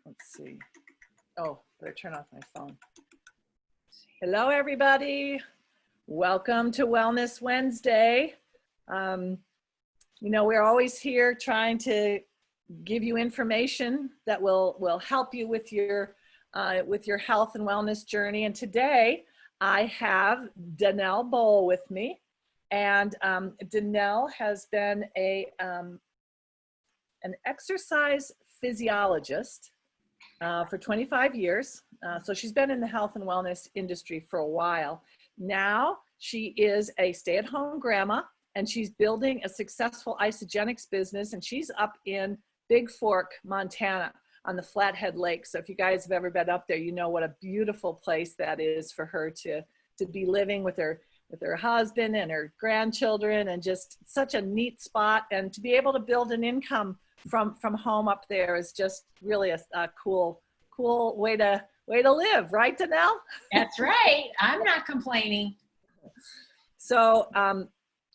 Let's see. Oh, better turn off my phone. Hello, everybody. Welcome to Wellness Wednesday. We're always here trying to give you information that will help you with your health and wellness journey. And today I have Danelle Bowl with me, and Danelle has been an exercise physiologist for 25 years. So she's been in the health and wellness industry for a while. Now she is a stay-at-home grandma, and she's building a successful isogenics business, and she's up in Big Fork, Montana on the Flathead Lake. So if you guys have ever been up there, you know what a beautiful place that is for her to be living with her husband and her grandchildren, and just such a neat spot. And to be able to build an income from home up there is just really a cool way to live, right, Danelle? That's right. I'm not complaining. So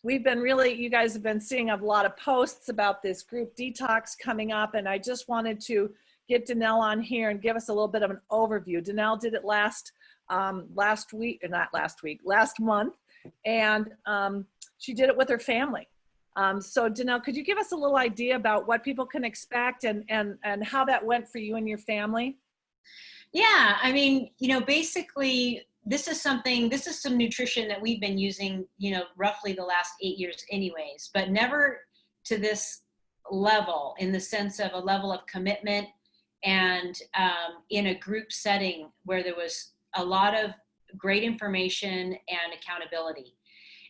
you guys have been seeing a lot of posts about this group Detox coming up, and I just wanted to get Danelle on here and give us a little bit of an overview. Danelle did it last month, and she did it with her family. So Danelle, could you give us a little idea about what people can expect and how that went for you and your family? Yeah, I mean, basically this is some nutrition that we've been using, roughly the last 8 years anyways, but never to this level, in the sense of a level of commitment and in a group setting where there was a lot of great information and accountability.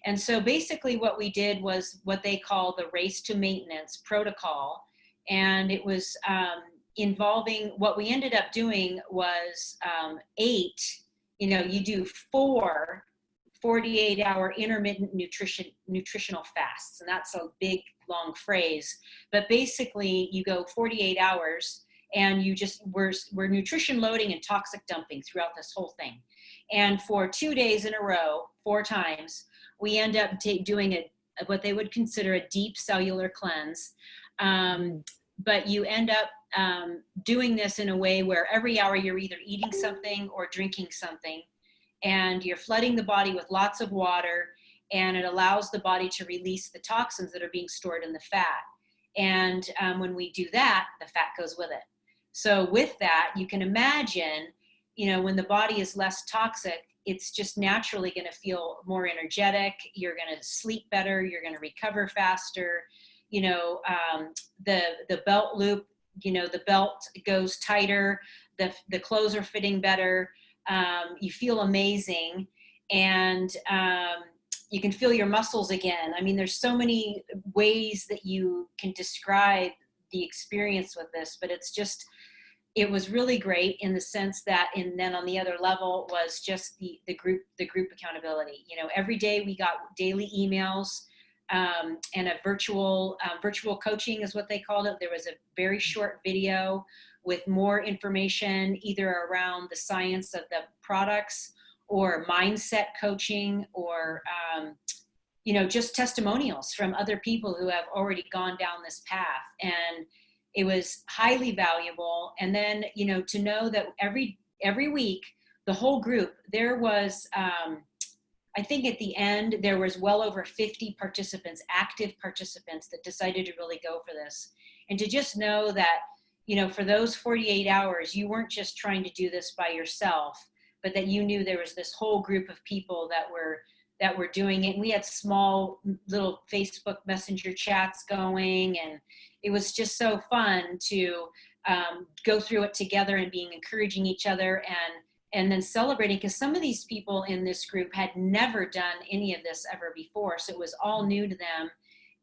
And so basically what we did was what they call the race to maintenance protocol. And it was involving, what we ended up doing was 8, you do 4 48-hour intermittent nutritional fasts. And that's a big, long phrase. But basically you go 48 hours and we're nutrition loading and toxic dumping throughout this whole thing. And for 2 days in a row, 4 times, we end up doing what they would consider a deep cellular cleanse. But you end up doing this in a way where every hour you're either eating something or drinking something, and you're flooding the body with lots of water, and it allows the body to release the toxins that are being stored in the fat. And when we do that, the fat goes with it. So with that, you can imagine, when the body is less toxic, it's just naturally going to feel more energetic. You're going to sleep better. You're going to recover faster. The belt loop, the belt goes tighter. The clothes are fitting better. You feel amazing. And you can feel your muscles again. I mean, there's so many ways that you can describe the experience with this, but it was really great in the sense that, and then on the other level was just the group accountability. Every day we got daily emails, and a virtual coaching is what they called it. There was a very short video with more information, either around the science of the products or mindset coaching, or just testimonials from other people who have already gone down this path. And it was highly valuable. And then, to know that every week, the whole group, there was, I think at the end, there was well over 50 participants, active participants, that decided to really go for this. And to just know that, for those 48 hours, you weren't just trying to do this by yourself, but that you knew there was this whole group of people that were doing it. And we had small little Facebook Messenger chats going, and it was just so fun to go through it together and encouraging each other and then celebrating, because some of these people in this group had never done any of this ever before. So it was all new to them.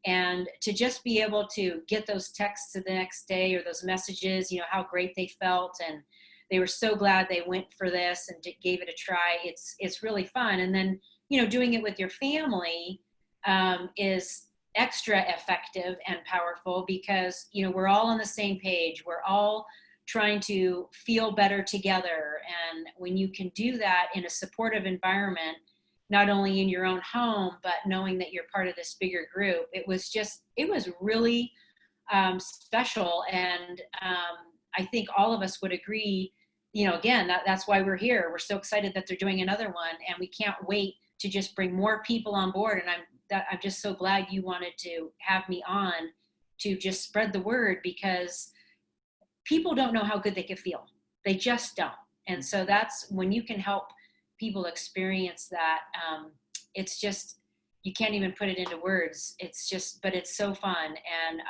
And to just be able to get those texts the next day, or those messages, how great they felt, and they were so glad they went for this and gave it a try. It's really fun. And then, doing it with your family is extra effective and powerful, because, we're all on the same page. We're all trying to feel better together. And when you can do that in a supportive environment, not only in your own home, but knowing that you're part of this bigger group, it was really special. And I think all of us would agree, again, that's why we're here. We're so excited that they're doing another one, and we can't wait to just bring more people on board. And I'm just so glad you wanted to have me on to just spread the word, because people don't know how good they can feel. They just don't. And so that's when you can help people experience that. It's just, you can't even put it into words. It's just, but it's so fun. And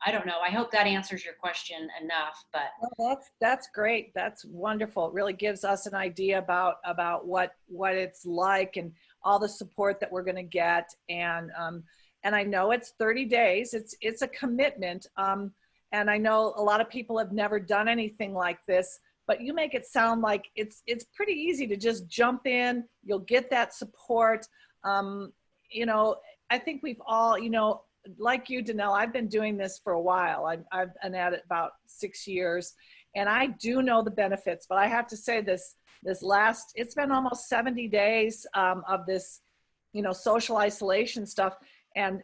I don't know. I hope that answers your question enough. But Well, that's great. That's wonderful. It really gives us an idea about what it's like and all the support that we're going to get. And I know it's 30 days. It's a commitment. And I know a lot of people have never done anything like this, but you make it sound like it's pretty easy to just jump in. You'll get that support. I think we've all, like you, Danelle, I've been doing this for a while. I've been at it about 6 years, and I do know the benefits, but I have to say it's been almost 70 days of this, social isolation stuff. And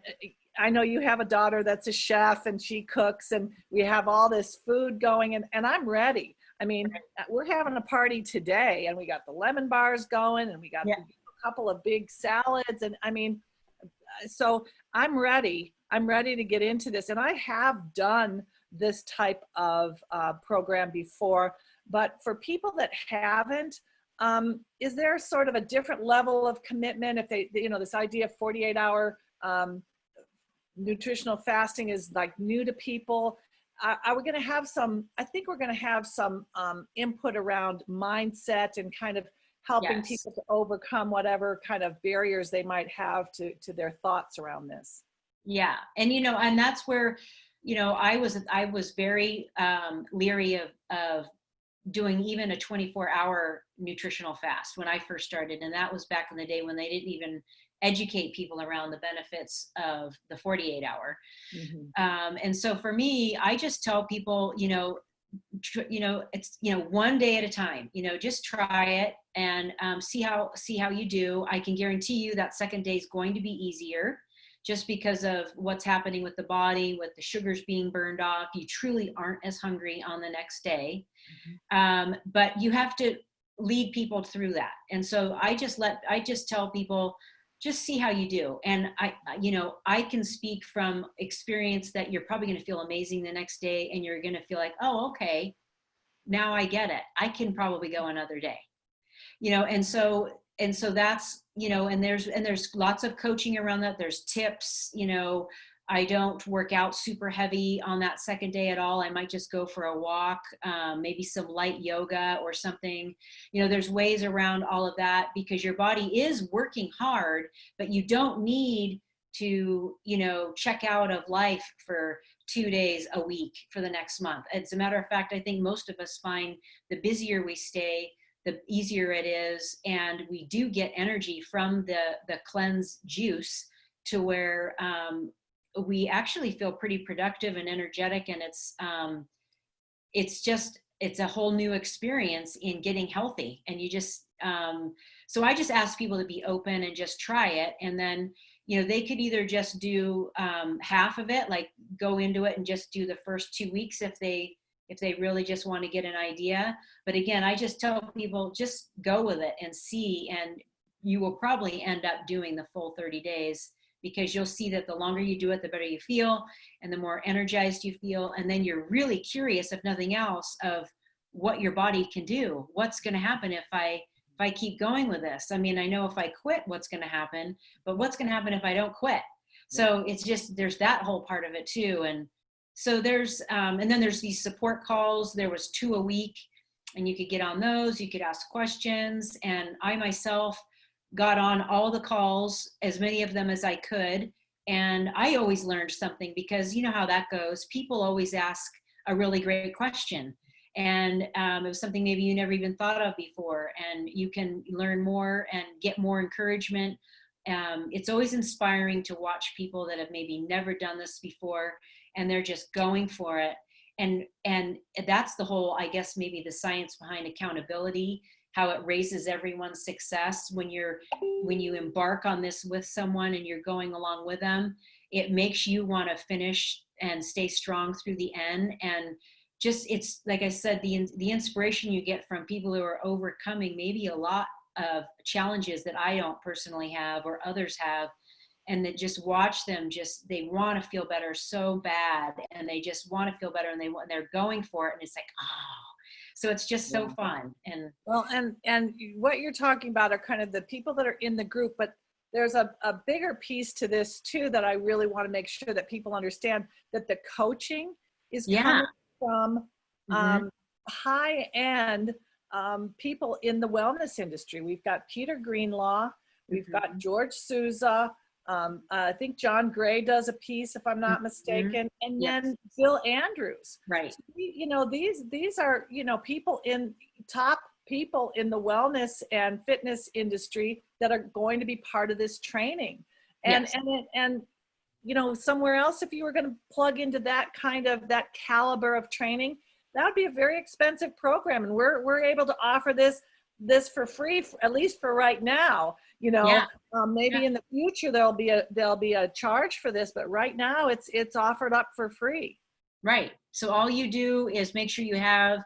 I know you have a daughter that's a chef and she cooks, and we have all this food going, and I'm ready. I mean, we're having a party today, and we got the lemon bars going, and we got a couple of big salads. And I mean, so I'm ready. I'm ready to get into this. And I have done this type of program before, but for people that haven't, is there sort of a different level of commitment if they, this idea of 48-hour nutritional fasting is like new to people? Are we going to have I think we're going to have some input around mindset and kind of helping people to overcome whatever kind of barriers they might have to their thoughts around this. Yeah. And, and that's where, I was very leery of doing even a 24-hour nutritional fast when I first started. And that was back in the day when they didn't even educate people around the benefits of the 48-hour. Mm-hmm. And so for me, I just tell people, it's, one day at a time, just try it and see how you do. I can guarantee you that second day is going to be easier, just because of what's happening with the body, with the sugars being burned off. You truly aren't as hungry on the next day. Mm-hmm. But you have to lead people through that. And so I just tell people, just see how you do. And I can speak from experience that you're probably going to feel amazing the next day, and you're going to feel like, oh, okay, now I get it. I can probably go another day, and so that's, and there's lots of coaching around that. There's tips, I don't work out super heavy on that second day at all. I might just go for a walk, maybe some light yoga or something. There's ways around all of that, because your body is working hard, but you don't need to, check out of life for 2 days a week for the next month. As a matter of fact, I think most of us find the busier we stay, the easier it is. And we do get energy from the cleanse juice to where, we actually feel pretty productive and energetic. And it's a whole new experience in getting healthy. And you just, so I just ask people to be open and just try it. And then, they could either just do half of it, like go into it and just do the first 2 weeks if they really just want to get an idea. But again, I just tell people, just go with it and see, and you will probably end up doing the full 30 days, because you'll see that the longer you do it, the better you feel, and the more energized you feel. And then you're really curious, if nothing else, of what your body can do. What's going to happen if I keep going with this? I mean, I know if I quit, what's going to happen, but what's going to happen if I don't quit? So it's just, there's that whole part of it too. And so there's, and then there's these support calls. There was 2 a week, and you could get on those, you could ask questions. And I myself got on all the calls, as many of them as I could. And I always learned something, because you know how that goes. People always ask a really great question. And it was something maybe you never even thought of before, and you can learn more and get more encouragement. It's always inspiring to watch people that have maybe never done this before, and they're just going for it. And that's the whole, I guess, maybe the science behind accountability, how it raises everyone's success. When you embark on this with someone and you're going along with them, it makes you want to finish and stay strong through the end, and just, it's like I said, the inspiration you get from people who are overcoming maybe a lot of challenges that I don't personally have or others have, and that just watch them, just they want to feel better so bad, and they just want to feel better, and they're going for it, and it's like, oh, so it's just so fun. And well, and what you're talking about are kind of the people that are in the group, but there's a bigger piece to this too that I really want to make sure that people understand, that the coaching is yeah. coming from Mm-hmm. high end people in the wellness industry. We've got Peter Greenlaw, we've Mm-hmm. got George Souza, I think John Gray does a piece, if I'm not Mm-hmm. mistaken, and Yes. then Bill Andrews. Right. So, you know, these are, you know, people in top people in the wellness and fitness industry that are going to be part of this training. And Yes. and you know, somewhere else, if you were going to plug into that kind of, that caliber of training, that would be a very expensive program. And we're able to offer this for free, at least for right now. You know, Yeah. Yeah. maybe in the future there'll be a charge for this, but right now it's offered up for free. Right. So all you do is make sure you have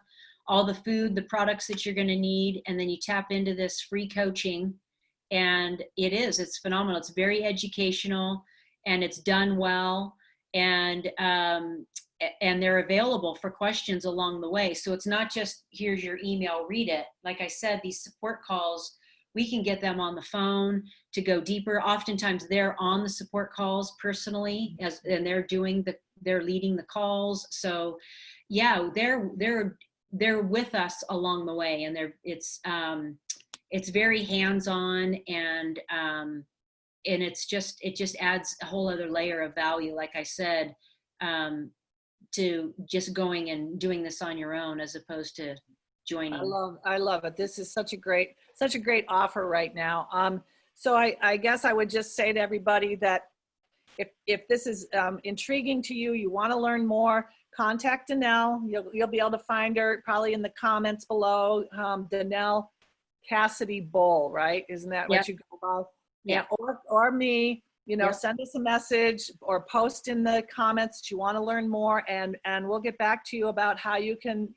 all the food, the products that you're going to need, and then you tap into this free coaching. And it's phenomenal. It's very educational, and it's done well. And they're available for questions along the way. So it's not just, here's your email, read it. Like I said, these support calls, we can get them on the phone to go deeper. Oftentimes they're on the support calls personally, and they're leading the calls. So yeah, they're with us along the way, and it's very hands-on, and it just adds a whole other layer of value, like I said, to just going and doing this on your own as opposed to joining. I love it. This is such a great offer right now. So I guess I would just say to everybody that if this is intriguing to you, you want to learn more, contact Danelle. You'll be able to find her probably in the comments below. Danelle Cassidy Bull, right? Isn't that Yep. what you go by? Yeah, Yep. or me. You know, Yep. send us a message or post in the comments that you want to learn more, and we'll get back to you about how you can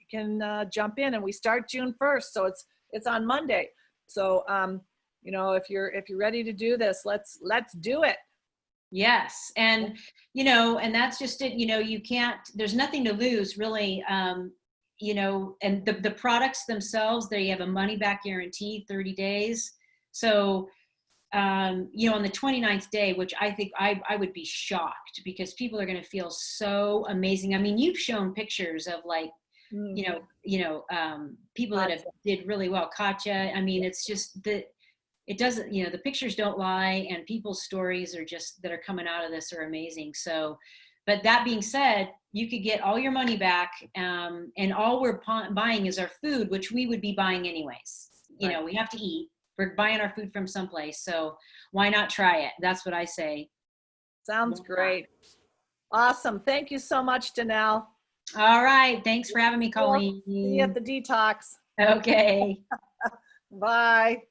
jump in. And we start June 1st, so it's on Monday. So you know, if you're ready to do this, let's do it. Yes. And, and that's just it. There's nothing to lose really. And the products themselves, they have a money back guarantee, 30 days. So, on the 29th day, which I think I would be shocked, because people are going to feel so amazing. I mean, you've shown pictures of like, people that did really well. Katya. I mean, it's just it doesn't, the pictures don't lie, and people's stories that are coming out of this are amazing. So, but that being said, you could get all your money back, and all we're buying is our food, which we would be buying anyways. Right. We have to eat. We're buying our food from someplace. So why not try it? That's what I say. Sounds great. Awesome. Thank you so much, Danelle. All right. Thanks for having me, Colleen. See you at the Detox. Okay. Bye.